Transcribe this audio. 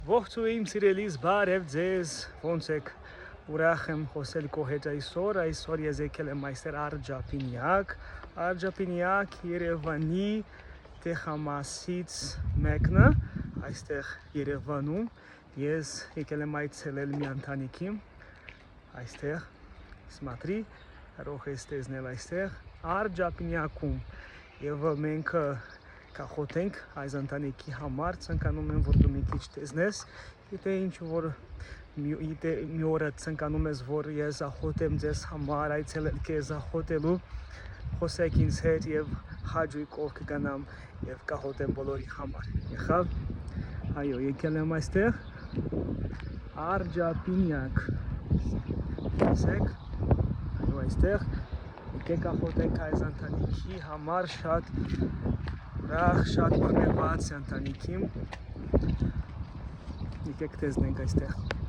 Ողջույն սիրելիս, բարև ձեզ, ոնց եք, ուրախ եմ խոսել քո հետ այսօր ես եկել եմ այստեղ Աջափնյակ Երևանի տեղամասից մեկն է, այստեղ Երևանում ես եկել եմ այցելել մի ընտանիքի, այստեղ, смотри, կարող ես տեսնել այստեղ Աջափնյակում եւ մենք կախոտենք այս ընտանիքի համար, ցանկանում եմ որ դու մի քիչ տեսնես, եթե ինչ-որ մի օր ցանկանում ես որ ես ախոտեմ ձեզ համար, այցելել քեզ ախոտելու, խոսեք ինձ հետ եւ հաջողքով կգնամ եւ կախոտեմ բոլորի համար։ Եղավ։ Այո, եկել եմ այստեղ Աջափնյակ։ Տեսեք, այո, այստեղ եկեք ախոտենք այս ընտանիքի համար շատ շատ բնված ընտանիքի, եկեք տեսնենք այստեղ։